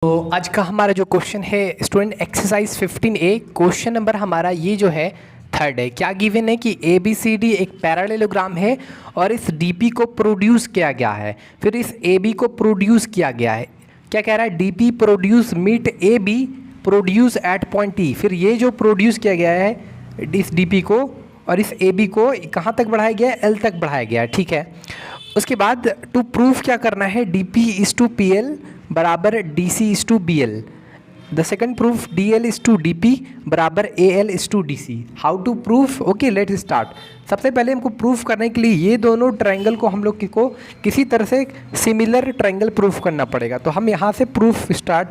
तो आज का हमारा जो क्वेश्चन है student exercise 15A question number हमारा ये जो है थर्ड है। क्या गिवन है कि ABCD एक पैरेललोग्राम है और इस DP को प्रोड्यूस किया गया है, फिर इस AB को प्रोड्यूस किया गया है। क्या कह रहा है? DP produce meet AB produce at point E। फिर ये जो प्रोड्यूस किया गया है इस DP को और इस AB को कहाँ तक बढ़ाया गया है? L तक बढ़ाया गया है। ठीक है, उसके बाद टू प्रूफ क्या करना है? DP इज टू PL बराबर DC is to BL। The second proof DL is to DP बराबर AL is to DC। How to proof? Okay, let start. सबसे पहले हमको प्रूफ करने के लिए ये दोनों ट्रायंगल को हम लोग को किसी तरह से सिमिलर ट्रायंगल प्रूफ करना पड़ेगा। तो हम यहाँ से प्रूफ स्टार्ट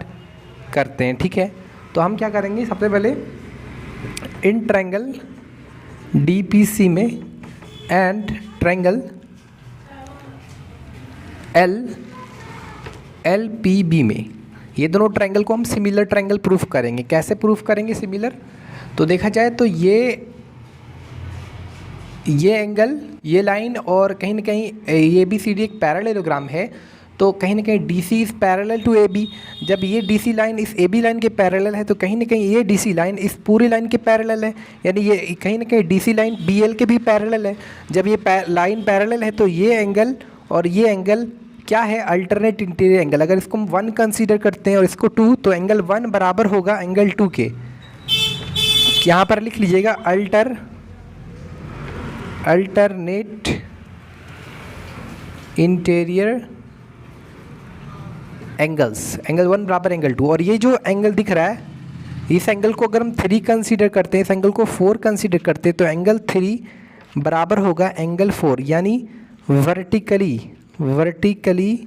करते हैं। ठीक है, तो हम क्या करेंगे? सबसे पहले इन ट्रायंगल DPC में एंड ट्रायंगल LPB में, ये दोनों ट्रायंगल को हम सिमिलर ट्रायंगल प्रूफ करेंगे। कैसे प्रूफ करेंगे सिमिलर? तो देखा जाए तो ये एंगल, ये लाइन और कहीं ना कहीं ABCD एक पैरेललोग्राम है, तो कहीं ना कहीं DC is parallel to AB। जब ये DC लाइन इस AB लाइन के पैरेलल है तो कहीं ना कहीं ये DC लाइन इस पूरी लाइन के पैरेलल है, यानी ये कहीं ना कहीं DC लाइन BL के भी पैरेलल है। जब ये लाइन पैरेलल है तो ये एंगल और ये एंगल क्या है? Alternate interior angle. अगर इसको हम 1 कंसीडर करते हैं और इसको 2, तो एंगल 1 बराबर होगा एंगल 2 के। यहाँ पर लिख लीजिएगा अल्टरनेट इंटीरियर एंगल्स, एंगल 1 बराबर एंगल 2। और ये जो एंगल दिख रहा है, इस एंगल को अगर हम 3 कंसीडर करते हैं, इस एंगल को 4 कंसीडर करते हैं, तो एंगल 3 बराबर होगा एंगल 4, यानी वर्टिकली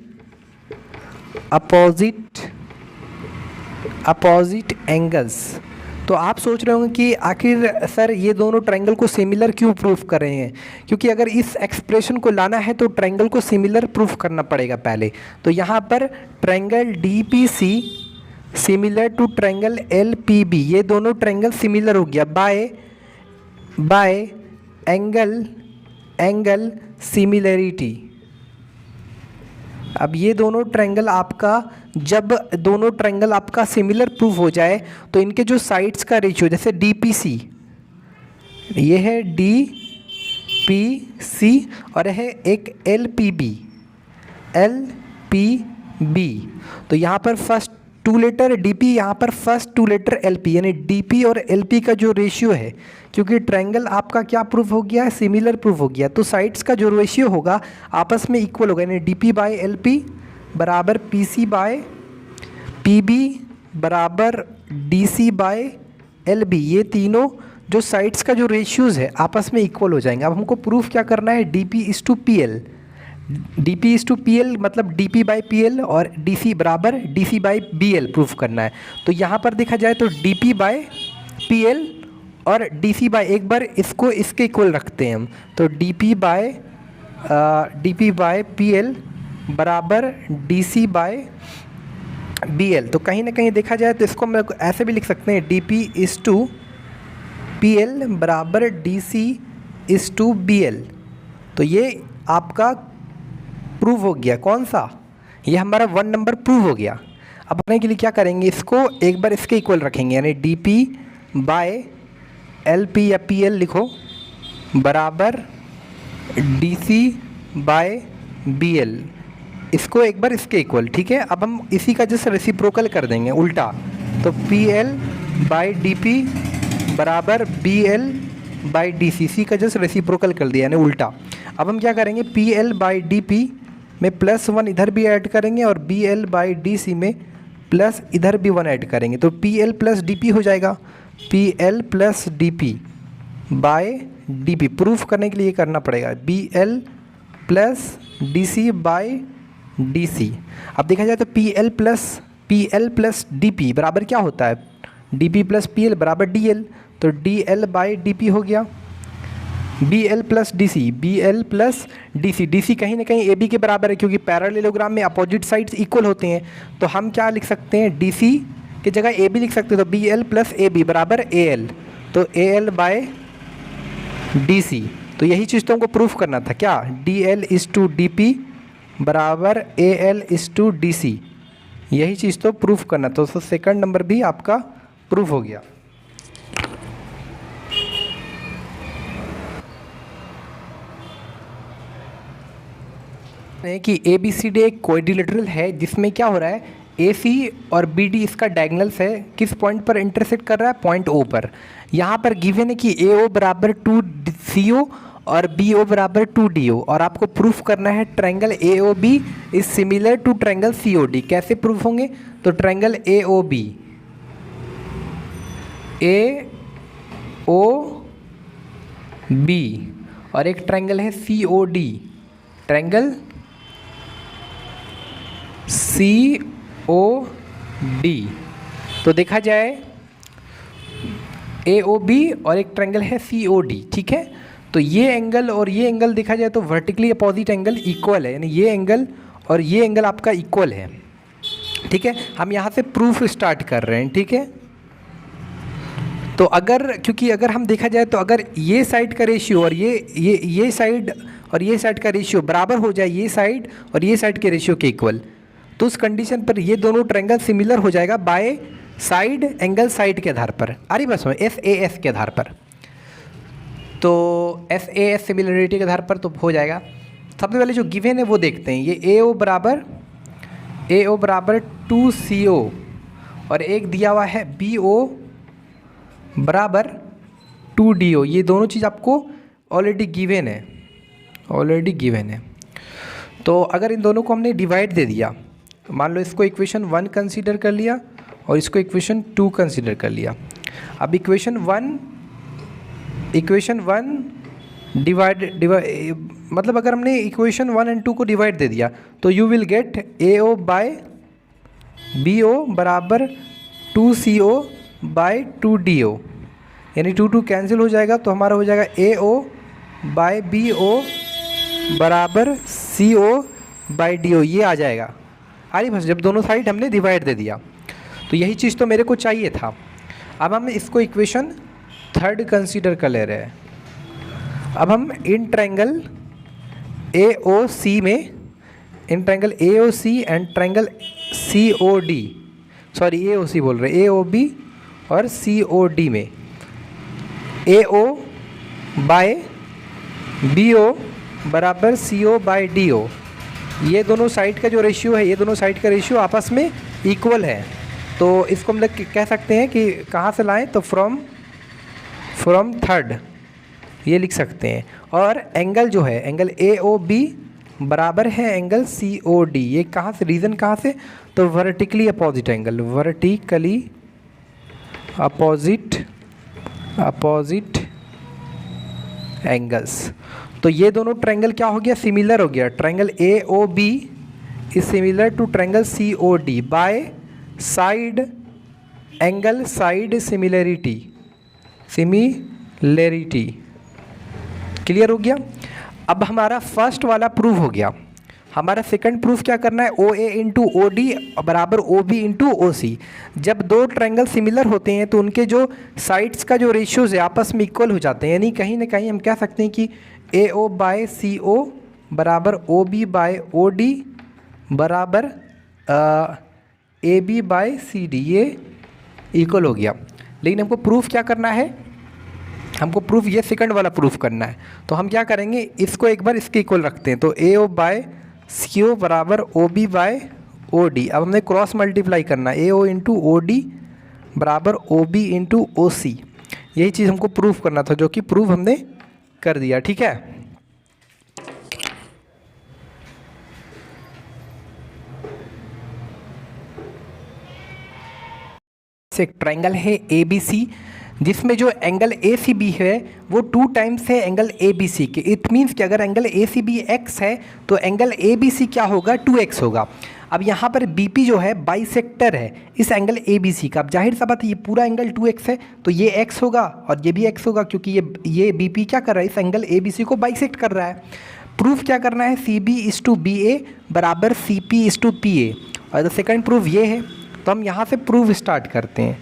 अपोजिट एंगल्स। तो आप सोच रहे होंगे कि आखिर सर ये दोनों ट्रायंगल को सिमिलर क्यों प्रूफ कर रहे हैं? क्योंकि अगर इस एक्सप्रेशन को लाना है तो ट्रायंगल को सिमिलर प्रूफ करना पड़ेगा पहले। तो यहाँ पर triangle DPC similar to triangle LPB, ये दोनों ट्रायंगल सिमिलर हो गया बाय एंगल सिमिलरिटी। अब ये दोनों ट्रायंगल आपका, जब दोनों ट्रायंगल आपका सिमिलर प्रूफ हो जाए तो इनके जो साइड्स का रेशियो, जैसे DPC, ये है DPC और है एक LPB, तो यहाँ पर फर्स्ट 2 लेटर DP, यहाँ पर फर्स्ट 2 लेटर LP, यानी DP और LP का जो रेशियो है, क्योंकि ट्रायंगल आपका क्या प्रूफ हो गया है? सिमिलर प्रूफ हो गया, तो साइड्स का जो रेशियो होगा आपस में इक्वल होगा, यानी DP बाय LP बराबर PC बाय PB बराबर DC बाय LB। ये तीनों जो साइड्स का जो रेशियोज़ है आपस में इक्वल हो जाएंगे। अब हमको प्रूफ क्या करना है? DP इज़ टू PL मतलब DP बाई PL और DC बराबर DC बाई BL प्रूफ करना है। तो यहाँ पर देखा जाए तो DP बाय PL और DC बाय, एक बार इसको इसके इक्वल रखते हैं हम, तो DP बाय PL बराबर DC बाय BL। तो कहीं ना कहीं देखा जाए तो इसको हम ऐसे भी लिख सकते हैं, DP इज़ टू PL बराबर DC इज़ टू BL। तो ये आपका प्रूव हो गया। कौन सा? ये हमारा 1 नंबर प्रूव हो गया। अब अपने के लिए क्या करेंगे? इसको एक बार इसके इक्वल रखेंगे, यानी DP बाय LP या PL लिखो बराबर DC बाय BL, इसको एक बार इसके इक्वल। ठीक है, अब हम इसी का जैसे रेसिप्रोकल कर देंगे उल्टा, तो PL बाय DP बराबर BL बाई DC, सी का जस्ट रेसिप्रोकल कर दिया, यानी उल्टा। अब हम क्या करेंगे? PL बाई DP में +1 इधर भी ऐड करेंगे और BL बाई DC में प्लस इधर भी 1 ऐड करेंगे, तो PL प्लस DP हो जाएगा। PL plus DP by DP proof करने के लिए करना पड़ेगा, BL plus DC by DC। अब देखा जाए तो PL प्लस DP बराबर क्या होता है? DP प्लस PL बराबर DL, तो DL बाई DP हो गया। BL प्लस DC, DC कहीं ना कहीं AB के बराबर है, क्योंकि पैरेललोग्राम में अपोजिट साइड्स इक्वल होते हैं। तो हम क्या लिख सकते हैं? DC की जगह AB लिख सकते हैं, तो BL प्लस AB बराबर AL, तो AL बाय DC। तो यही चीज़ तो हमको प्रूफ करना था क्या? DL इज़ टू DP बराबर AL इज़ टू DC, यही चीज़ तो प्रूफ करना, तो सेकंड नंबर भी आपका प्रूफ हो गया। कि ए बी सी डी एक क्वाड्रिलेटरल है जिसमें क्या हो रहा है, ए सी और बी डी इसका डायगोनल्स है, किस पॉइंट पर इंटरसेक्ट कर रहा है, पॉइंट ओ पर। यहाँ पर गिवन है कि ए ओ बराबर 2 CO और बी ओ बराबर 2 DO, और आपको प्रूफ करना है triangle A O B is similar to triangle C O D. कैसे प्रूफ होंगे, तो ट्रायंगल ए ओ बी और एक ट्रायंगल है C O D, triangle C O D. तो देखा जाए ए ओ बी और एक ट्रायंगल है सी ओ डी, ठीक है। तो ये एंगल और ये एंगल देखा जाए तो वर्टिकली अपोजिट एंगल इक्वल है, यानी ये एंगल और ये एंगल आपका इक्वल है, ठीक है। हम यहाँ से प्रूफ स्टार्ट कर रहे हैं, ठीक है। तो अगर, क्योंकि अगर हम देखा जाए तो अगर ये साइड का रेशियो और ये साइड और ये साइड का रेशियो बराबर हो जाए, ये साइड और ये साइड के रेशियो के इक्वल, तो उस कंडीशन पर ये दोनों ट्रायंगल सिमिलर हो जाएगा बाय साइड एंगल साइड के आधार पर, आ रही बस में SAS के आधार पर। तो SAS सिमिलरिटी के आधार पर तो हो जाएगा। सबसे पहले जो गिवन है वो देखते हैं। ये AO बराबर 2 CO और एक दिया हुआ है BO बराबर 2 DO। ये दोनों चीज़ आपको ऑलरेडी गिवन है, तो अगर इन दोनों को हमने डिवाइड दे दिया, मान लो इसको इक्वेशन 1 कंसीडर कर लिया और इसको इक्वेशन 2 कंसीडर कर लिया। अब इक्वेशन 1 मतलब अगर हमने इक्वेशन 1 और 2 को डिवाइड दे दिया तो you will get AO by BO बराबर 2 CO बाय 2 DO, यानी 2 कैंसिल हो जाएगा, तो हमारा हो जाएगा AO बाय BO बराबर CO बाय DO, ये आ जाएगा। अरे बस जब दोनों साइड हमने डिवाइड दे दिया, तो यही चीज़ तो मेरे को चाहिए था। अब हम इसको इक्वेशन 3 कंसीडर कर ले रहे हैं। अब हम in triangle AOC and triangle COD, sorry AOC बोल रहे, AOB और COD में AO बाय BO बराबर CO बाय DO, ये दोनों साइड का जो रेशियो है, ये दोनों साइड का रेशियो आपस में इक्वल है। तो इसको हम लोग कह सकते हैं कि कहाँ से लाएं, तो फ्रॉम 3 ये लिख सकते हैं। और एंगल जो है, एंगल AOB बराबर है एंगल COD। ये कहाँ से, रीज़न कहाँ से, तो वर्टिकली अपोजिट एंगल्स। तो ये दोनों ट्रायंगल क्या हो गया, सिमिलर हो गया। Triangle AOB is similar to triangle COD by side angle side similarity. Clear हो गया। अब हमारा फर्स्ट वाला प्रूफ हो गया। हमारा सेकंड प्रूफ क्या करना है, OA इंटू OD बराबर OB इंटू OC। जब दो ट्रायंगल सिमिलर होते हैं तो उनके जो साइड्स का जो रेशियोज है आपस में इक्वल हो जाते हैं, यानी कहीं ना कहीं हम कह सकते हैं कि AO बाय CO बराबर OB बाय OD बराबर AB बाय CD, ये इक्वल हो गया। लेकिन हमको प्रूफ क्या करना है, हमको प्रूफ ये सेकंड वाला प्रूफ करना है। तो हम क्या करेंगे, इसको एक बार इसके इक्वल रखते हैं। तो AO बाय CO बराबर OB बाय OD। अब हमने क्रॉस मल्टीप्लाई करना है, AO इंटू OD बराबर OB इंटू OC। यही चीज़ हमको प्रूफ करना था, जो कि प्रूफ हमने कर दिया, ठीक है। एक ट्रायंगल है ABC जिसमें जो एंगल ACB है वो 2 टाइम्स है एंगल ABC के। इट मीन्स कि अगर एंगल ACB x है तो एंगल ABC क्या होगा, 2x होगा। अब यहाँ पर BP जो है बाइसेक्टर है इस एंगल ABC का। अब जाहिर सा बात है, ये पूरा एंगल 2x है तो ये x होगा और ये भी x होगा, क्योंकि ये BP क्या कर रहा है, इस एंगल ABC को बाइसेक्ट कर रहा है। प्रूफ क्या करना है, CB इज टू BA बराबर CP इज टू PA, और सेकंड प्रूफ ये है। तो हम यहाँ से प्रूफ स्टार्ट करते हैं।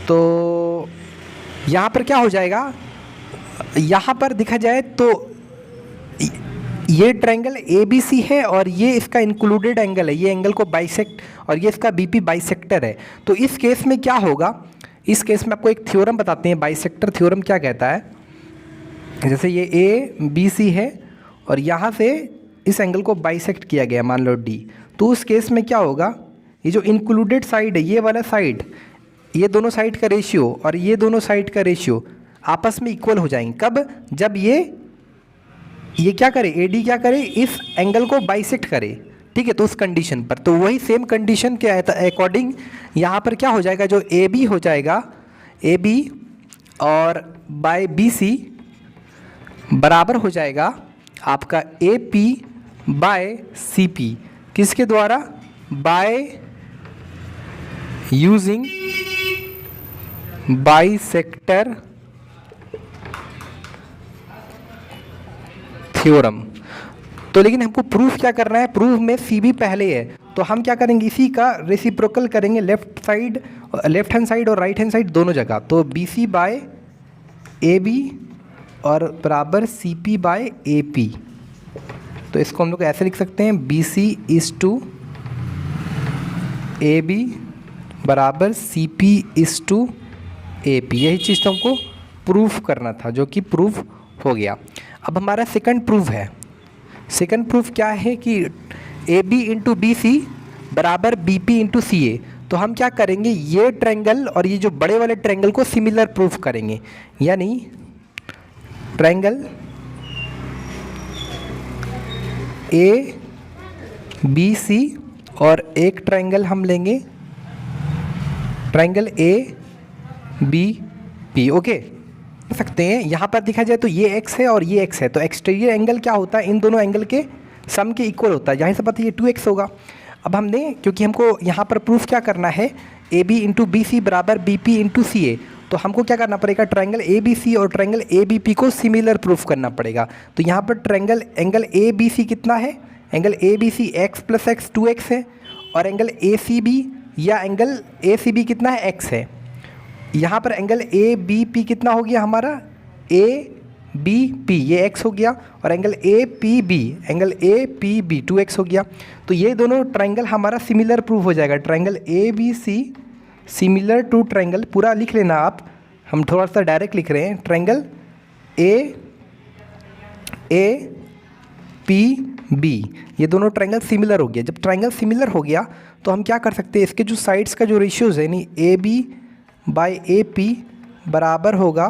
तो यहाँ पर क्या हो जाएगा, यहाँ पर देखा जाए तो ये ट्रायंगल ए बी सी है और ये इसका इंक्लूडेड एंगल है, ये एंगल को बाइसेक्ट, और ये इसका बीपी बाइसेक्टर है। तो इस केस में क्या होगा, इस केस में आपको एक थ्योरम बताते हैं, बाइसेक्टर थ्योरम क्या कहता है। जैसे ये ए बी सी है और यहाँ से इस एंगल को बाइसेक्ट किया गया, मान लो डी, तो उस केस में क्या होगा, ये जो इंक्लूडेड साइड है, ये वाला साइड, ये दोनों साइड का रेशियो और ये दोनों साइड का रेशियो आपस में इक्वल हो जाएंगे। कब, जब ये क्या करे, एडी क्या करे, इस एंगल को बाइसेक्ट करे, ठीक है। तो उस कंडीशन पर, तो वही सेम कंडीशन के अकॉर्डिंग यहाँ पर क्या हो जाएगा, जो ए बी हो जाएगा, ए बी और बाय बी सी बराबर हो जाएगा आपका A P by C P, किसके द्वारा, बाय यूजिंग बाइसेक्टर थ्योरम। तो लेकिन हमको प्रूफ क्या करना है, प्रूफ में सी बी पहले है, तो हम क्या करेंगे, इसी का रेसिप्रोकल करेंगे, लेफ्ट हैंड साइड और राइट हैंड साइड दोनों जगह। तो B C by A B और बराबर C P by A P. तो इसको हम लोग ऐसे लिख सकते हैं, B C is to A B बराबर C P is to A P. यही चीज़ तो हमको प्रूफ करना था, जो कि प्रूफ हो गया। अब हमारा सेकंड प्रूफ है। सेकंड प्रूफ क्या है कि A B into B C बराबर B P into C A. तो हम क्या करेंगे, ये ट्रायंगल और ये जो बड़े वाले ट्रायंगल को सिमिलर प्रूफ करेंगे, यानी ट्रायंगल ए बी सी और एक ट्रायंगल हम लेंगे triangle A B P, okay सकते हैं। यहाँ पर देखा जाए तो ये x है और ये x है, तो एक्सटीरियर एंगल क्या होता है, इन दोनों एंगल के सम के इक्वल होता है, यहाँ से पता है ये 2x होगा। अब हमने, क्योंकि हमको यहाँ पर प्रूफ क्या करना है, A B into B C बराबर B P into C A, तो हमको क्या करना पड़ेगा, ट्रायंगल ए बी सी और ट्रायंगल ए बी पी को सिमिलर प्रूफ करना पड़ेगा। तो यहाँ पर triangle angle A B C कितना है, angle A B C X plus X 2x है, और एंगल ए सी बी या एंगल ए सी बी कितना है, x है। यहाँ पर एंगल ए बी पी कितना हो गया हमारा, ए बी पी, ये x हो गया, और angle A P B, angle A P B 2x हो गया। तो ये दोनों ट्रायंगल हमारा सिमिलर प्रूफ हो जाएगा। Triangle A B C similar to triangle, पूरा लिख लेना आप, हम थोड़ा सा डायरेक्ट लिख रहे हैं, ट्रायंगल ए पी बी, ये दोनों ट्रायंगल सिमिलर हो गया। जब ट्रायंगल सिमिलर हो गया तो हम क्या कर सकते हैं, इसके जो साइड्स का जो रेशियोज़ है, यानी A B by A P बराबर होगा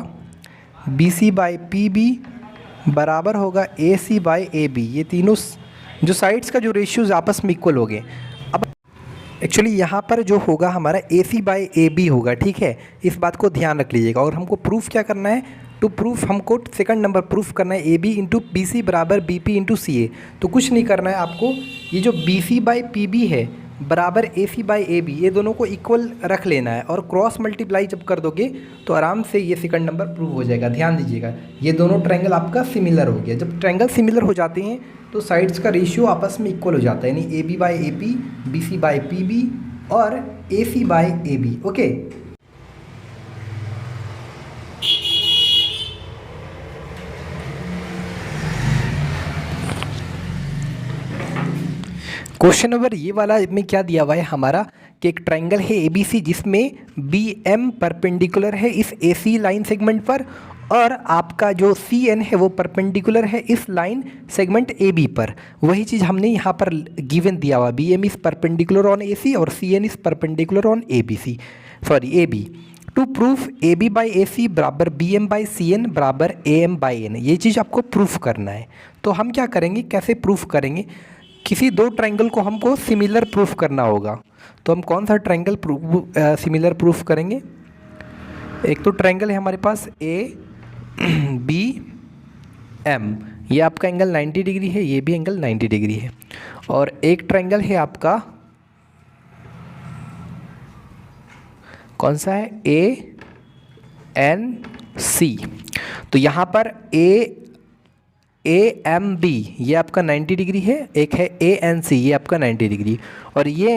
B C by P B बराबर होगा ए सी बाई ए बी। ये तीनों जो साइड्स का जो रेशियोज़ आपस में इक्वल हो गए। अब एक्चुअली यहाँ पर जो होगा हमारा ए सी बाई ए बी होगा, ठीक है, इस बात को ध्यान रख लीजिएगा। और हमको प्रूफ क्या करना है, टू प्रूफ हमको सेकंड नंबर प्रूफ करना है A B into B C बराबर B P into C A. तो कुछ नहीं करना है आपको, ये जो B C by P B है बराबर ए सी बाई ए बी, ये दोनों को इक्वल रख लेना है, और क्रॉस मल्टीप्लाई जब कर दोगे तो आराम से ये सेकंड नंबर प्रूव हो जाएगा। ध्यान दीजिएगा, ये दोनों ट्रायंगल आपका सिमिलर हो गया। जब ट्रायंगल सिमिलर हो जाते हैं तो साइड्स का रेशियो आपस में इक्वल हो जाता है, यानी A B by A P, B C by P B और A C by A B, okay. Question number ये वाला में क्या दिया हुआ है हमारा कि एक ट्रायंगल है ए बी सी जिसमें बी एम परपेंडिकुलर है इस ए सी लाइन सेगमेंट पर, और आपका जो सी एन है वो परपेंडिकुलर है इस लाइन सेगमेंट ए बी पर। वही चीज़ हमने यहाँ पर गिवन दिया हुआ, B M is perpendicular on A C और C N is perpendicular on A B C, sorry A B. To proof A B by A C बराबर B M by C N बराबर A M by N, ये चीज़ आपको proof करना है। तो हम क्या करेंगे, कैसे प्रूफ करेंगे, किसी दो ट्रायंगल को हमको सिमिलर प्रूफ करना होगा। तो हम कौन सा ट्रायंगल सिमिलर प्रूफ करेंगे, एक तो ट्रायंगल है हमारे पास ए बी एम, ये आपका एंगल 90 डिग्री है, ये भी एंगल 90 डिग्री है, और एक ट्रायंगल है आपका कौन सा है, ए एन सी। तो यहाँ पर ए एम बी ये आपका 90 डिग्री है, एक है ए एन सी ये आपका 90 डिग्री, और ये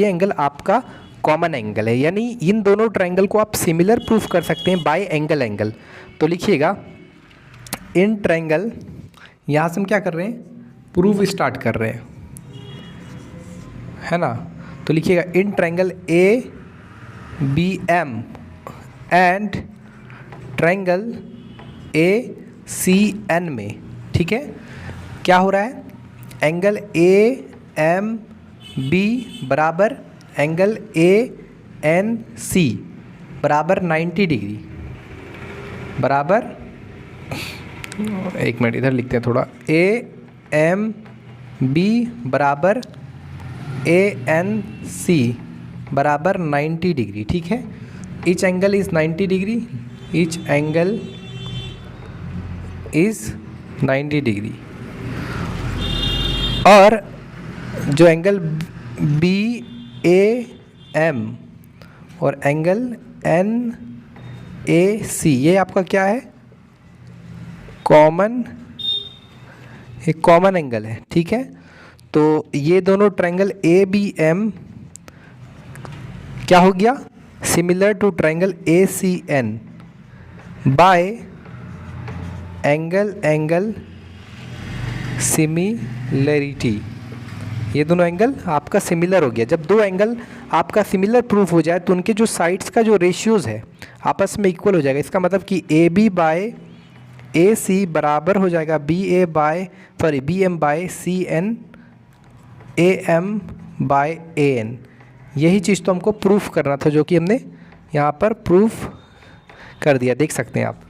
एंगल आपका कॉमन एंगल है, यानी इन दोनों ट्रायंगल को आप सिमिलर प्रूफ कर सकते हैं बाय एंगल। तो लिखिएगा इन ट्रायंगल, यहाँ से हम क्या कर रहे हैं, प्रूफ स्टार्ट कर रहे हैं, है ना। तो लिखिएगा इन triangle A B M and triangle A C N में, ठीक है, क्या हो रहा है, एंगल ए एम बी बराबर एंगल ए एन सी बराबर 90 डिग्री बराबर, एक मिनट इधर लिखते हैं थोड़ा, ए एम बी बराबर ए एन सी बराबर 90 डिग्री, ठीक है। Each angle is 90 degree, each angle is 90 degree. और जो एंगल बी ए एम और एंगल एन ए सी, ये आपका क्या है, कॉमन, एक कॉमन एंगल है, ठीक है। तो ये दोनों ट्रायंगल ए बी एम क्या हो गया, similar to triangle A C N by angle angle similarity. ये दोनों एंगल आपका सिमिलर हो गया। जब दो एंगल आपका सिमिलर प्रूफ हो जाए तो उनके जो साइड्स का जो रेशियोज़ है आपस में इक्वल हो जाएगा। इसका मतलब कि A B bye A C बराबर हो जाएगा B M by C N A M by A N. यही चीज़ तो हमको प्रूफ करना था, जो कि हमने यहाँ पर प्रूफ कर दिया, देख सकते हैं आप।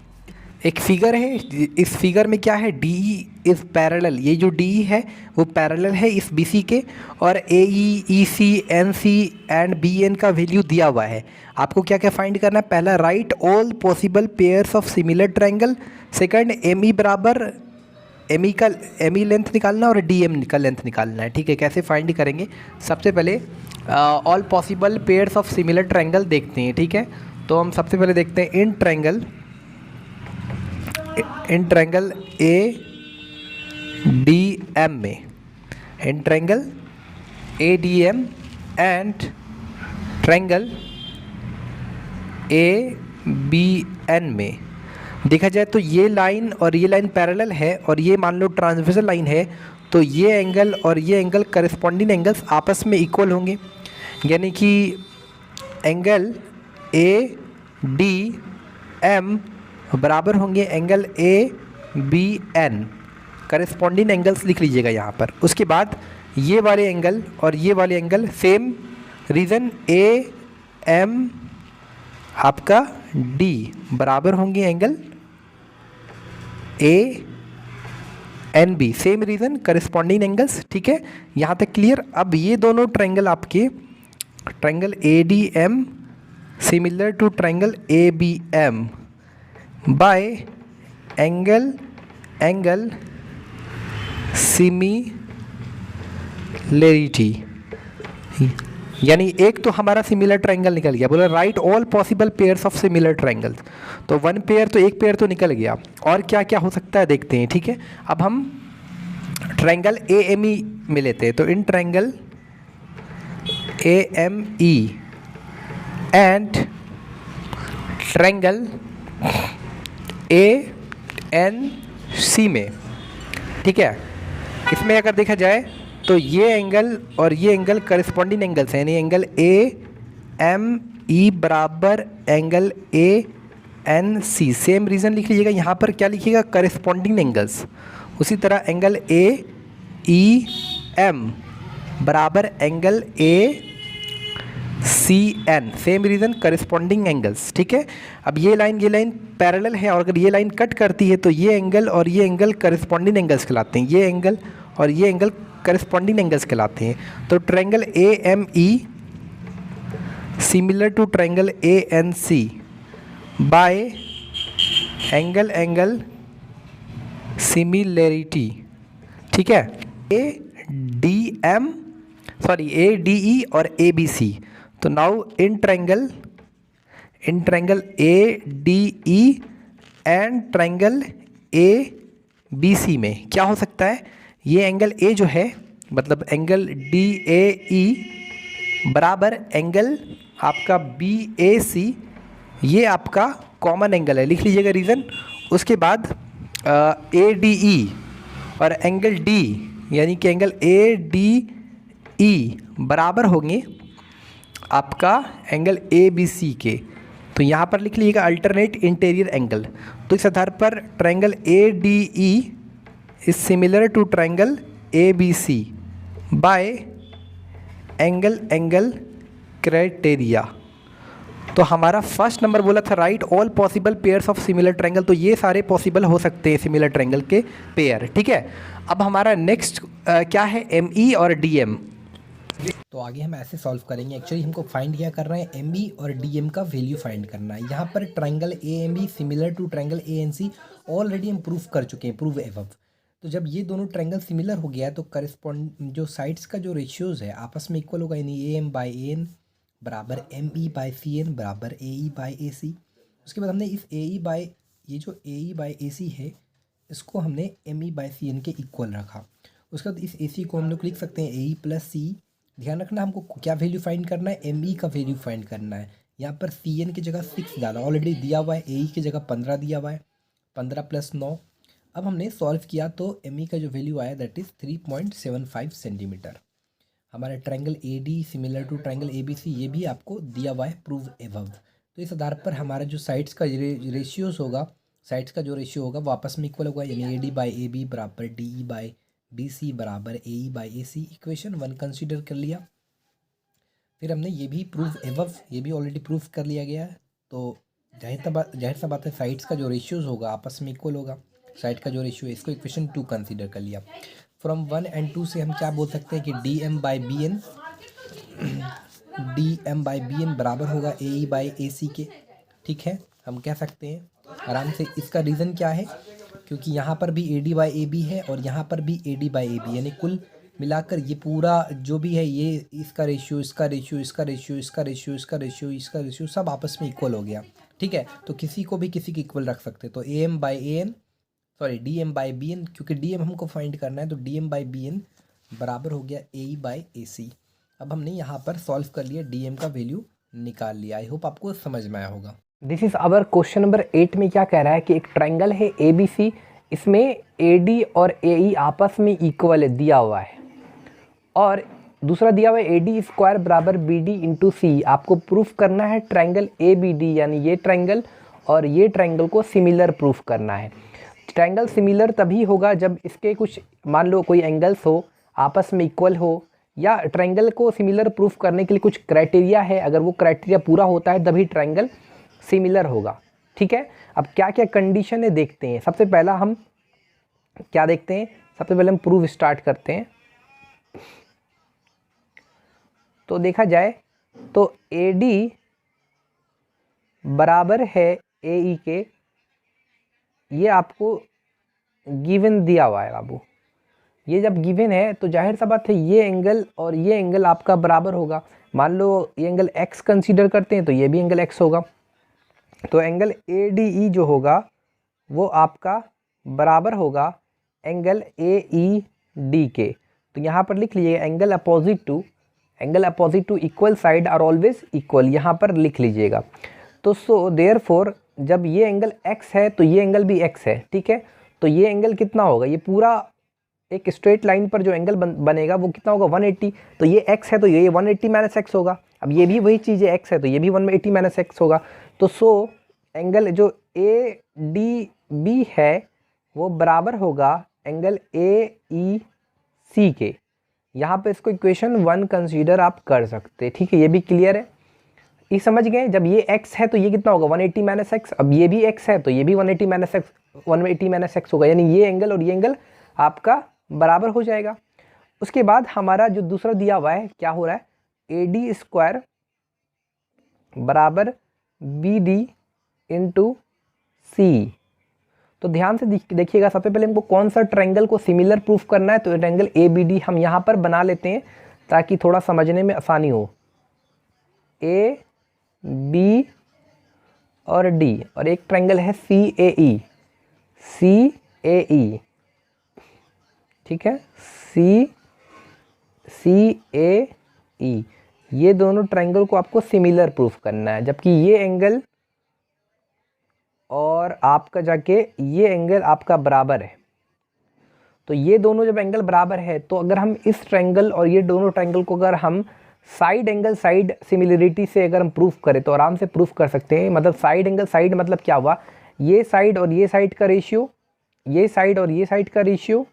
एक फिगर है, इस फिगर में क्या है, डी ई इज़ पैरेलल, ये जो डी ई है वो पैरेलल है इस बी सी के, और A E C N C and B N का वैल्यू दिया हुआ है। आपको क्या क्या फाइंड करना है, पहला write all possible pairs of similar triangle, second M E बराबर एम ई लेंथ निकालना और डी एम का लेंथ निकालना है, ठीक है। कैसे फाइंड करेंगे, सबसे पहले all possible pairs of similar triangle देखते हैं, ठीक है। तो हम सबसे पहले देखते हैं in triangle A D M में, in triangle A D M and triangle A B N में देखा जाए तो ये लाइन और ये लाइन पैरेलल है, और ये मान लो ट्रांसवर्सल लाइन है, तो ये एंगल और ये एंगल करस्पॉन्डिंग एंगल्स आपस में इक्वल होंगे, यानी कि एंगल ए डी एम बराबर होंगे angle A B N, corresponding angles लिख लीजिएगा यहाँ पर। उसके बाद ये वाले एंगल और ये वाले angle same reason A M आपका डी बराबर होंगे angle A N B, same reason corresponding angles, ठीक है। यहाँ तक क्लियर। अब ये दोनों ट्रायंगल आपके triangle A D M similar to triangle A B M by angle similarity, यानी एक तो हमारा सिमिलर ट्रायंगल निकल गया, बोला right all possible pairs of similar triangles, तो वन पेयर तो एक पेयर तो निकल गया, और क्या क्या हो सकता है देखते हैं, ठीक है। अब हम ट्रायंगल ए एम ई में लेते हैं, तो इन triangle A M E and triangle A N C में, ठीक है, इसमें अगर देखा जाए तो ये एंगल और ये एंगल करस्पॉन्डिंग एंगल्स हैं, यानी एंगल ए एम ई बराबर angle A N C, same reason लिख लीजिएगा। यहाँ पर क्या लिखिएगा, करस्पॉन्डिंग एंगल्स। उसी तरह एंगल ए ई एम बराबर angle A C N, same reason corresponding angles, ठीक है। अब ये लाइन पैरेलल है, और अगर ये लाइन कट करती है तो ये एंगल और ये एंगल करस्पॉन्डिंग एंगल्स कहलाते हैं, ये एंगल और ये एंगल करस्पॉन्डिंग एंगल्स कहलाते हैं। तो triangle A M E similar to triangle A N C by angle similarity, ठीक है। ए डी ई और ए बी सी, तो now in triangle A D E and triangle A B C में क्या हो सकता है, ये एंगल ए जो है, मतलब एंगल डी ए ई बराबर एंगल आपका बी ए सी, ये आपका कॉमन एंगल है, लिख लीजिएगा रीज़न। उसके बाद ए डी ई और एंगल डी, यानी कि एंगल ए डी ई बराबर होंगे आपका एंगल ए बी सी के। तो यहाँ पर लिख लीजिएगा अल्टरनेट इंटीरियर एंगल। तो इस आधार पर triangle A D E is similar to triangle A B C by angle criteria. तो हमारा फर्स्ट नंबर बोला था right all possible pairs of similar triangle. तो ये सारे पॉसिबल हो सकते हैं सिमिलर ट्रायंगल के पेयर, ठीक है। अब हमारा नेक्स्ट क्या है, एम ई और डी एम। तो आगे हम ऐसे सॉल्व करेंगे। एक्चुअली हमको फाइंड क्या कर रहे हैं, एम ई और डी एम का वैल्यू फाइंड करना है। यहाँ पर triangle A M B similar to triangle A N C already हम प्रूफ कर चुके हैं, प्रूव एबव। तो जब ये दोनों ट्रायंगल सिमिलर हो गया है तो करस्पॉन्ड जो साइड्स का जो रेशियोज है आपस में इक्वल होगा, यानी A M by A N बराबर M E by C N बराबर ए ई बाई ए सी। उसके बाद हमने इस ए ई बाई ये जो ए ई बाई ए सी है इसको हमने M E by C N के इक्वल रखा। उसके बाद इस ए सी को हम लोग लिख सकते हैं ए ई प्लस सी। ध्यान रखना हमको क्या वैल्यू फाइंड करना है, एम ई का वैल्यू फाइंड करना है। यहाँ पर सी एन की जगह 6 डाला, ऑलरेडी दिया हुआ है। ए ई की जगह 15 दिया हुआ है, 15 प्लस 9। अब हमने सॉल्व किया तो एम ई का जो वैल्यू आया दैट इज़ 3.75 सेंटीमीटर। हमारा triangle A D similar to triangle A B C ये भी आपको दिया हुआ है, प्रूव एबव। तो इस आधार पर हमारा जो साइड्स का रेशियोज होगा, साइड्स का जो रेशियो होगा वो आपस में इक्वल होगा, यानी A D by A B बराबर D E by B C बराबर A E by A C. Equation 1 consider कर लिया। फिर हमने ये भी प्रूव एबव, ये भी ऑलरेडी प्रूफ कर लिया गया है। तो जाहिर सा बात है साइड्स का जो रेशियोज होगा आपस में इक्वल होगा। साइड का जो रेशियो है इसको इक्वेशन 2 कंसीडर कर लिया। फ्रॉम 1 एंड 2 से हम क्या बोल सकते हैं कि D M by B N बराबर होगा ए ई बाई ए सी के, ठीक है। हम कह सकते हैं आराम से। इसका रीज़न क्या है, क्योंकि यहाँ पर भी A D by A B है और यहाँ पर भी A D by A B, यानी कुल मिलाकर ये पूरा जो भी है ये इसका रेशियो इसका रेशियो इसका रेशियो इसका रेशियो इसका रेशियो इसका रेशियो सब आपस में इक्वल हो गया, ठीक है। तो किसी को भी किसी के इक्वल रख सकते हैं। तो A M by A N sorry D M by B N, क्योंकि डी एम हमको फाइंड करना है तो D M by B N बराबर हो गया ए ई बाई ए सी। अब हमने यहाँ पर सॉल्व कर लिया, डी एम का वैल्यू निकाल लिया। आई होप आपको समझ में आया होगा। This is our question number 8 में क्या कह रहा है कि एक ट्रायंगल है ए बी सी, इसमें ए डी और ए ई आपस में इक्वल है दिया हुआ है, और दूसरा दिया हुआ है ए डी स्क्वायर बराबर बी डी इंटू सी। आपको प्रूफ करना है ट्रायंगल ए बी डी, यानी ये ट्रायंगल और ये ट्रायंगल को सिमिलर प्रूफ करना है। ट्रायंगल सिमिलर तभी होगा जब इसके कुछ मान लो कोई एंगल्स हो आपस में इक्वल हो, या ट्रायंगल को सिमिलर प्रूफ करने के लिए कुछ क्राइटेरिया है, अगर वो क्राइटेरिया पूरा होता है तभी ट्रायंगल सिमिलर होगा, ठीक है। अब क्या क्या कंडीशन है देखते हैं। सबसे पहला हम क्या देखते हैं, सबसे पहले हम प्रूफ स्टार्ट करते हैं। तो देखा जाए तो ए डी बराबर है ए ई के, ये आपको गिवन दिया हुआ है बाबू। ये जब गिवन है तो जाहिर सा बात है ये एंगल और ये एंगल आपका बराबर होगा। मान लो ये एंगल x कंसीडर करते हैं तो ये भी एंगल x होगा। तो एंगल ए डी ई जो होगा वो आपका बराबर होगा एंगल ए ई डी के। तो यहाँ पर लिख लीजिएगा angle opposite to equal side are always equal, यहाँ पर लिख लीजिएगा। तो सो देयरफॉर जब ये एंगल x है तो ये एंगल भी x है, ठीक है। तो ये एंगल कितना होगा, ये पूरा एक स्ट्रेट लाइन पर जो एंगल बनेगा वो कितना होगा 180। तो ये x है तो ये 180 माइनस एक्स होगा। अब ये भी वही चीज़ है, x है तो ये भी 180 माइनस एक्स होगा। तो सो एंगल जो ए डी बी है वो बराबर होगा एंगल ए ई सी के। यहाँ पे इसको इक्वेशन 1 कंसीडर आप कर सकते हैं, ठीक है। ये भी क्लियर है, ये समझ गए। जब ये x है तो ये कितना होगा 180 माइनस एक्स। अब ये भी x है तो ये भी 180 माइनस एक्स होगा, यानी ये एंगल और ये एंगल आपका बराबर हो जाएगा। उसके बाद हमारा जो दूसरा दिया हुआ है क्या हो रहा है, ए डी स्क्वायर बराबर बी डी इंटू सी। तो ध्यान से देखिएगा, सबसे पहले हमको कौन सा ट्रायंगल को सिमिलर प्रूफ करना है। तो ट्रायंगल ए बी डी हम यहाँ पर बना लेते हैं ताकि थोड़ा समझने में आसानी हो। ए बी और डी, और एक ट्रायंगल है सी ए ई, ठीक है, सी ए ई। ये दोनों ट्रायंगल को आपको सिमिलर प्रूफ करना है, जबकि ये एंगल और आपका जाके ये एंगल आपका बराबर है। तो ये दोनों जब एंगल बराबर है तो अगर हम इस ट्रायंगल और ये दोनों ट्रायंगल को अगर हम साइड एंगल साइड सिमिलरिटी से अगर हम प्रूफ करें तो आराम से प्रूफ कर सकते हैं। मतलब साइड एंगल साइड मतलब क्या हुआ, ये साइड और ये साइड का रेशियो, ये साइड और ये साइड का रेशियो,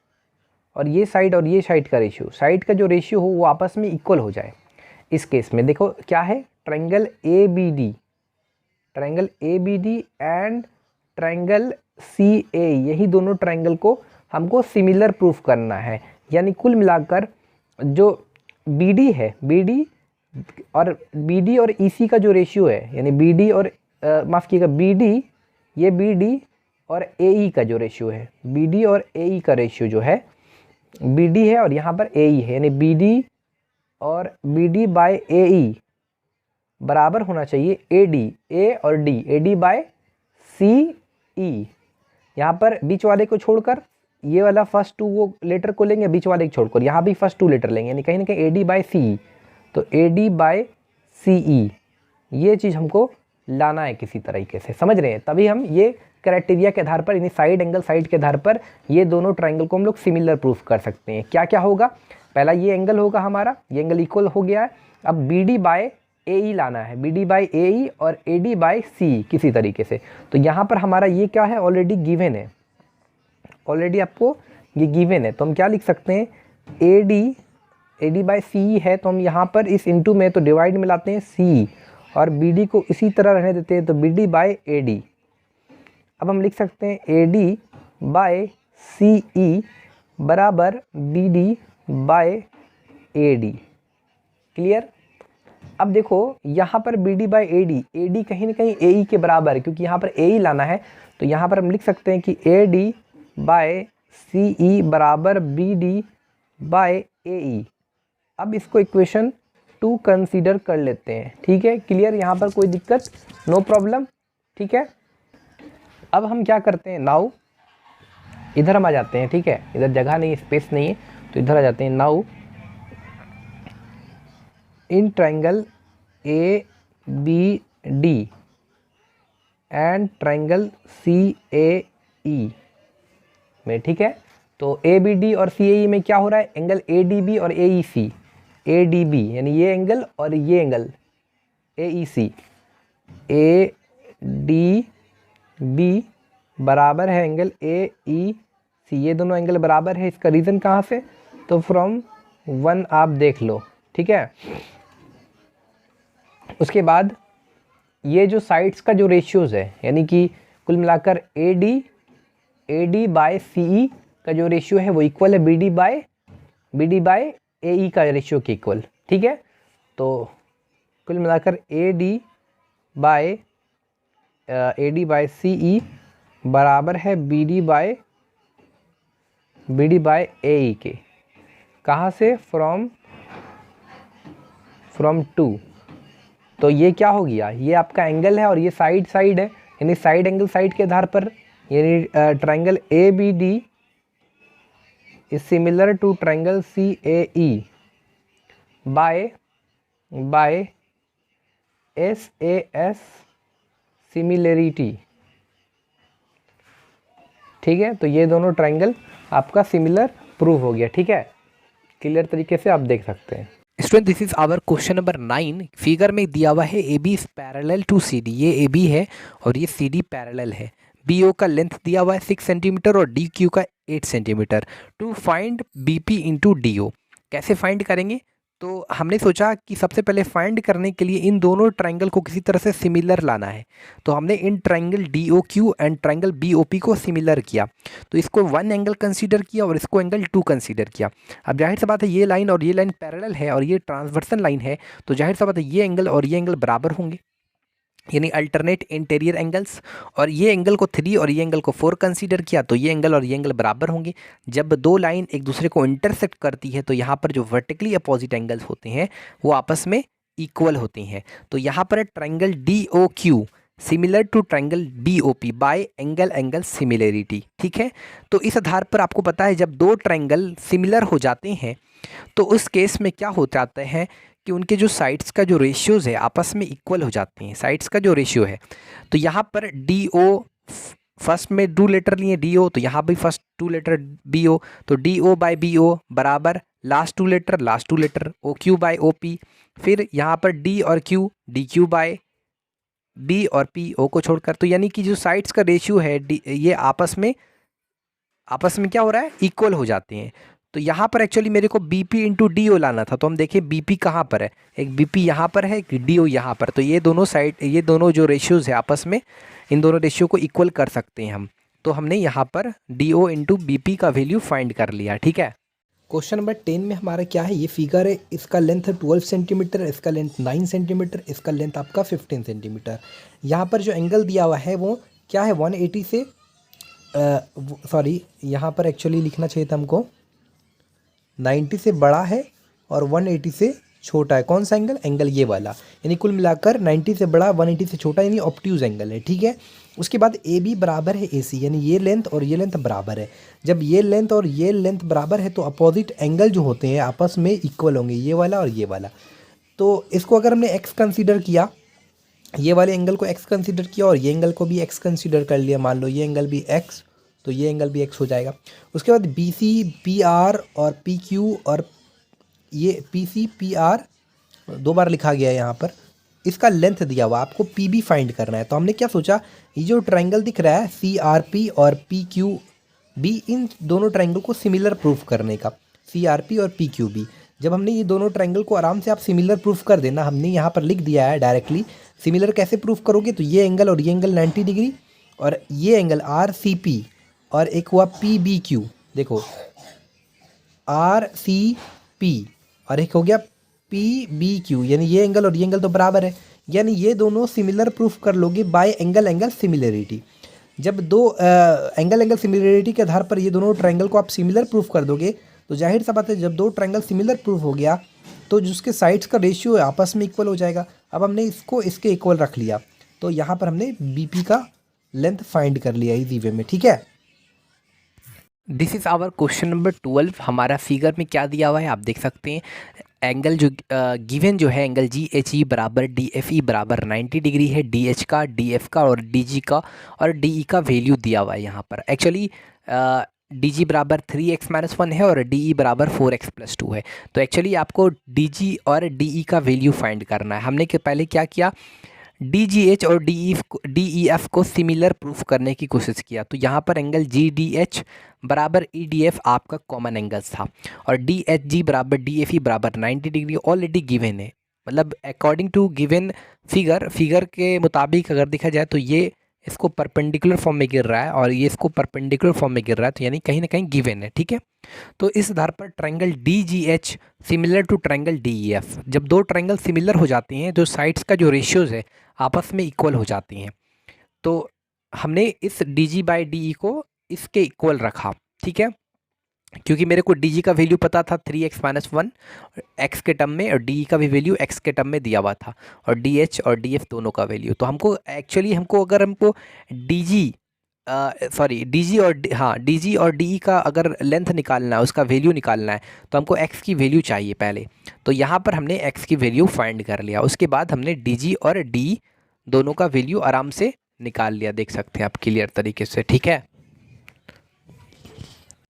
और ये साइड और ये साइड का रेशियो, साइड का जो रेशियो हो वो आपस में इक्वल हो जाए। इस केस में देखो क्या है, triangle A B D, triangle A B D and triangle C A, यही दोनों ट्रायंगल को हमको सिमिलर प्रूफ करना है। यानी कुल मिलाकर जो बी डी है, बी डी और ई सी का जो रेशियो है, यानी बी डी और माफ़ कीजिएगा बी डी, ये बी डी और ए ई का जो रेशियो है, बी डी और ए ई का रेशियो जो है, बी डी है और यहाँ पर ए ई है, यानी बी डी और बी डी बाय ए ई बराबर होना चाहिए ए डी, ए और डी, ए डी बाय सी ई। यहाँ पर बीच वाले को छोड़कर ये वाला फर्स्ट टू वो लेटर को लेंगे, बीच वाले को छोड़कर यहाँ भी फर्स्ट टू लेटर लेंगे, यानी कहीं ना कहीं ए डी बाय सी ई। तो ए डी बाय सी ई ये चीज़ हमको लाना है किसी तरीके से, समझ रहे हैं? तभी हम ये क्राइटेरिया के आधार पर, यानी साइड एंगल साइड के आधार पर ये दोनों ट्रायंगल को हम लोग सिमिलर प्रूफ कर सकते हैं। क्या क्या होगा, पहला ये एंगल होगा हमारा, ये एंगल इक्वल हो गया है। अब बी डी बाय ए ई लाना है, बी डी बाई ए ई और ए डी बाई सी किसी तरीके से। तो यहाँ पर हमारा ये क्या है, ऑलरेडी गिवन है, ऑलरेडी आपको ये गिवन है। तो हम क्या लिख सकते हैं, ए डी बाई सी है, तो हम यहाँ पर इस इंटू में तो डिवाइड में लाते हैं सी, और बी डी को इसी तरह रहने देते हैं, तो B D by A D. अब हम लिख सकते हैं ए डी बाई सी ई बराबर B D by A D. Clear? अब देखो यहाँ पर B D by A D कहीं ना कहीं ए ई के बराबर है, क्योंकि यहाँ पर ए ई लाना है। तो यहाँ पर हम लिख सकते हैं कि ए डी बाई सी ई बराबर बी डी बाई ए ई। अब इसको इक्वेशन 2 कंसीडर कर लेते हैं, ठीक है? क्लियर? यहाँ पर कोई दिक्कत, नो प्रॉब्लम, ठीक है? अब हम क्या करते हैं, नाउ इधर हम आ जाते हैं, ठीक है? इधर जगह नहीं, स्पेस नहीं है, तो इधर आ जाते हैं। Now in triangle A B D and triangle C A E में, ठीक है? तो ए बी डी और सी ए ई में क्या हो रहा है, एंगल ए डी बी और A E C, A D B यानी ये एंगल और ये angle A E C, A D B बराबर है एंगल ए ई सी, ये दोनों एंगल बराबर है। इसका रीज़न कहाँ से, तो फ्रॉम 1 आप देख लो, ठीक है? उसके बाद ये जो साइड्स का जो रेशियोज़ है, यानी कि कुल मिलाकर ए डी बाय सी ई का जो रेशियो है वो इक्वल है बी डी बाय ए ई का रेशियो के इक्वल, ठीक है? तो कुल मिलाकर A D bye C E बराबर है बी डी बाय ए ई के। कहाँ से, फ्रॉम 2। तो ये क्या हो गया, ये आपका एंगल है और ये साइड है, यानी साइड एंगल साइड के आधार पर, यानी triangle A B D is similar to triangle C A E by S A S similarity, ठीक है? तो ये दोनों ट्रायंगल आपका सिमिलर प्रूव हो गया, ठीक है? क्लियर तरीके से आप देख सकते हैं। Student this is our question number 9। Figure में दिया हुआ है A B is parallel to C D, ये ए बी है और ये सी डी पैरेलल है। बी ओ का लेंथ दिया हुआ है 6 सेंटीमीटर और डी क्यू का 8 centimetre. To find B P into D O, कैसे फाइंड करेंगे? तो हमने सोचा कि सबसे पहले फाइंड करने के लिए इन दोनों ट्रायंगल को किसी तरह से सिमिलर लाना है। तो हमने इन triangle D O Q and triangle B O P को सिमिलर किया। तो इसको 1 एंगल कंसीडर किया और इसको एंगल 2 कंसीडर किया। अब जाहिर सी बात है ये लाइन और ये लाइन पैरेलल है और ये ट्रांसवर्सल लाइन है, तो जाहिर सी बात है ये एंगल और ये एंगल बराबर होंगे, यानी अल्टरनेट इंटीरियर एंगल्स। और ये एंगल को 3 और ये एंगल को 4 कंसीडर किया, तो ये एंगल और ये एंगल बराबर होंगे। जब दो लाइन एक दूसरे को इंटरसेक्ट करती है तो यहाँ पर जो वर्टिकली अपोजिट एंगल्स होते हैं वो आपस में इक्वल होते हैं। तो यहाँ पर triangle D O Q similar to triangle B O P by angle similarity, ठीक है? तो इस आधार पर आपको पता है जब दो ट्रायंगल सिमिलर हो जाते हैं तो उस केस में क्या हो जाता है कि उनके जो साइड्स का जो रेशियोज़ है आपस में इक्वल हो जाते हैं, साइड्स का जो रेशियो है। तो यहाँ पर डी ओ फर्स्ट में 2 लेटर लिए DO, तो यहाँ भी फर्स्ट 2 लेटर BO, तो DO बाई BO बराबर last 2 letter OQ by OP। फिर यहाँ पर D और Q, DQ बाई B और P, O को छोड़कर। तो यानी कि जो साइड्स का रेशियो है ये आपस में क्या हो रहा है, इक्वल हो जाते हैं। तो यहाँ पर एक्चुअली मेरे को BP इंटू DO लाना था, तो हम देखें BP कहाँ पर है, एक BP यहाँ पर है, एक DO यहाँ पर। तो ये दोनों जो रेशियोज़ है आपस में, इन दोनों रेशियो को इक्वल कर सकते हैं हम। तो हमने यहाँ पर DO इंटू BP का वैल्यू फाइंड कर लिया, ठीक है। क्वेश्चन नंबर 10 में हमारा क्या है, ये फिगर है, इसका लेंथ है 12 सेंटीमीटर, इसका लेंथ 9 सेंटीमीटर, इसका लेंथ आपका 15 सेंटीमीटर। यहाँ पर जो एंगल दिया हुआ है वो क्या है, 180 से यहाँ पर एक्चुअली लिखना चाहिए था हमको, 90 से बड़ा है और 180 से छोटा है। कौन सा एंगल, एंगल ये वाला, यानी कुल मिलाकर 90 से बड़ा 180 से छोटा, यानी ऑब्ट्यूज एंगल है, ठीक है। उसके बाद AB बराबर है AC, यानी ये लेंथ और ये लेंथ बराबर है। जब ये लेंथ और ये लेंथ बराबर है तो अपोजिट एंगल जो होते हैं आपस में इक्वल होंगे, ये वाला और ये वाला। तो इसको अगर हमने x कंसीडर किया, ये वाले एंगल को x कंसीडर किया और ये एंगल को भी x कंसीडर कर लिया, मान लो ये एंगल भी x, तो ये एंगल भी x हो जाएगा। उसके बाद BC PR और PQ, और ये PC PR 2 बार लिखा गया है यहाँ पर, इसका लेंथ दिया हुआ, आपको PB फाइंड करना है। तो हमने क्या सोचा, ये जो ट्रायंगल दिख रहा है CRP और PQB, इन दोनों ट्रायंगल को सिमिलर प्रूफ करने का, CRP और PQB। जब हमने ये दोनों ट्रायंगल को आराम से आप सिमिलर प्रूफ कर देना, हमने यहाँ पर लिख दिया है डायरेक्टली। सिमिलर कैसे प्रूफ करोगे, तो ये एंगल और ये एंगल 90 डिग्री, और ये एंगल RCP और एक हुआ PBQ, देखो RCP और एक हो गया PBQ, यानी ये एंगल और ये एंगल तो बराबर है, यानी ये दोनों सिमिलर प्रूफ कर लोगे बाय एंगल सिमिलरिटी। जब दो एंगल सिमिलरिटी के आधार पर ये दोनों ट्रायंगल को आप सिमिलर प्रूफ कर दोगे, तो जाहिर सा बात है जब दो ट्रायंगल सिमिलर प्रूफ हो गया तो जिसके साइड्स का रेशियो आपस में इक्वल हो जाएगा। अब हमने इसको इसके इक्वल रख लिया, तो यहाँ पर हमने BP का लेंथ फाइंड कर लिया इजी वे में, ठीक है। This is our question number 12। हमारा फिगर में क्या दिया हुआ है आप देख सकते हैं। एंगल जो गिवन जो है, एंगल GHE बराबर DFE बराबर 90 डिग्री है, DH का, DF का और DG का और DE का वैल्यू दिया हुआ है यहाँ पर। एक्चुअली DG बराबर 3x-1 है और DE बराबर 4x+2 है। तो एक्चुअली आपको DG और DE का वैल्यू फाइंड करना है। हमने पहले क्या किया, DGH और DEF को सिमिलर प्रूफ करने की कोशिश किया। तो यहाँ पर एंगल GDH बराबर EDF आपका कॉमन एंगल्स था, और DHG बराबर DFE बराबर 90 डिग्री ऑलरेडी गिवन है। मतलब अकॉर्डिंग टू गिवन फिगर के मुताबिक अगर देखा जाए तो ये इसको परपेंडिकुलर फॉर्म में गिर रहा है और ये इसको परपेंडिकुलर फॉर्म में गिर रहा है, तो यानी कहीं ना कहीं गिवन है, ठीक है। तो इस आधार पर triangle DGH similar to triangle DEF, जब दो ट्रायंगल सिमिलर हो जाते हैं तो साइड्स का जो रेशियोज़ है आपस में इक्वल हो जाती हैं। तो हमने इस DG बाई DE को इसके इक्वल रखा, ठीक है, क्योंकि मेरे को DG का वैल्यू पता था 3x-1 x के टर्म में, और DE का भी वैल्यू x के टर्म में दिया हुआ था, और DH और DF दोनों का वैल्यू। तो हमको अगर हमको DG और DE का अगर लेंथ निकालना है, उसका वैल्यू निकालना है, तो हमको x की वैल्यू चाहिए पहले। तो यहाँ पर हमने x की वैल्यू फाइंड कर लिया। उसके बाद हमने DG और DE दोनों का वैल्यू आराम से निकाल लिया, देख सकते हैं आप क्लियर तरीके से, ठीक है।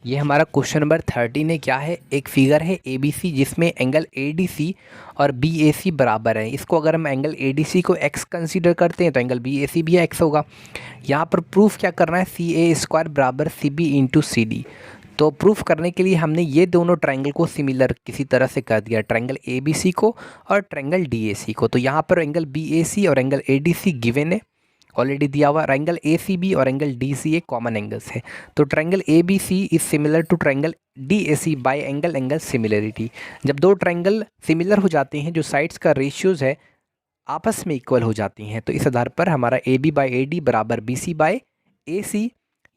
ये हमारा क्वेश्चन नंबर 13 है। क्या है, एक फिगर है ABC जिसमें एंगल ADC और BAC बराबर है। इसको अगर हम एंगल ADC को x कंसीडर करते हैं तो एंगल BAC भी x होगा। यहाँ पर प्रूफ क्या करना है, CA² बराबर CB इंटू CD। तो प्रूफ करने के लिए हमने ये दोनों ट्रायंगल को सिमिलर किसी तरह से कर दिया, ट्रायंगल ABC को और ट्रायंगल DAC को। तो यहाँ पर एंगल BAC और एंगल ADC गिवन है, ऑलरेडी दिया हुआ। एंगल ACB और एंगल DCA कॉमन एंगल्स है। तो triangle ABC is similar to triangle DAC by angle similarity. जब दो ट्रायंगल सिमिलर हो जाते हैं, जो साइड्स का रेशियोज़ है आपस में इक्वल हो जाती हैं, तो इस आधार पर हमारा AB बाई AD बराबर BC बाई AC।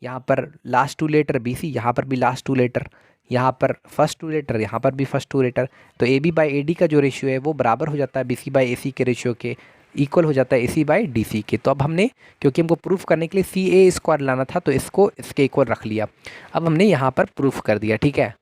यहाँ पर लास्ट 2 लेटर BC, यहाँ पर भी लास्ट 2 लेटर, यहाँ पर फर्स्ट 2 लेटर, यहाँ पर भी फर्स्ट 2 लेटर। तो AB बाई AD का जो रेशियो है वो बराबर हो जाता है BC बाई AC के रेशियो के, इक्वल हो जाता है AC बाई DC के। तो अब हमने, क्योंकि हमको प्रूफ करने के लिए CA² लाना था, तो इसको इसके इक्वल रख लिया। अब हमने यहाँ पर प्रूफ कर दिया, ठीक है।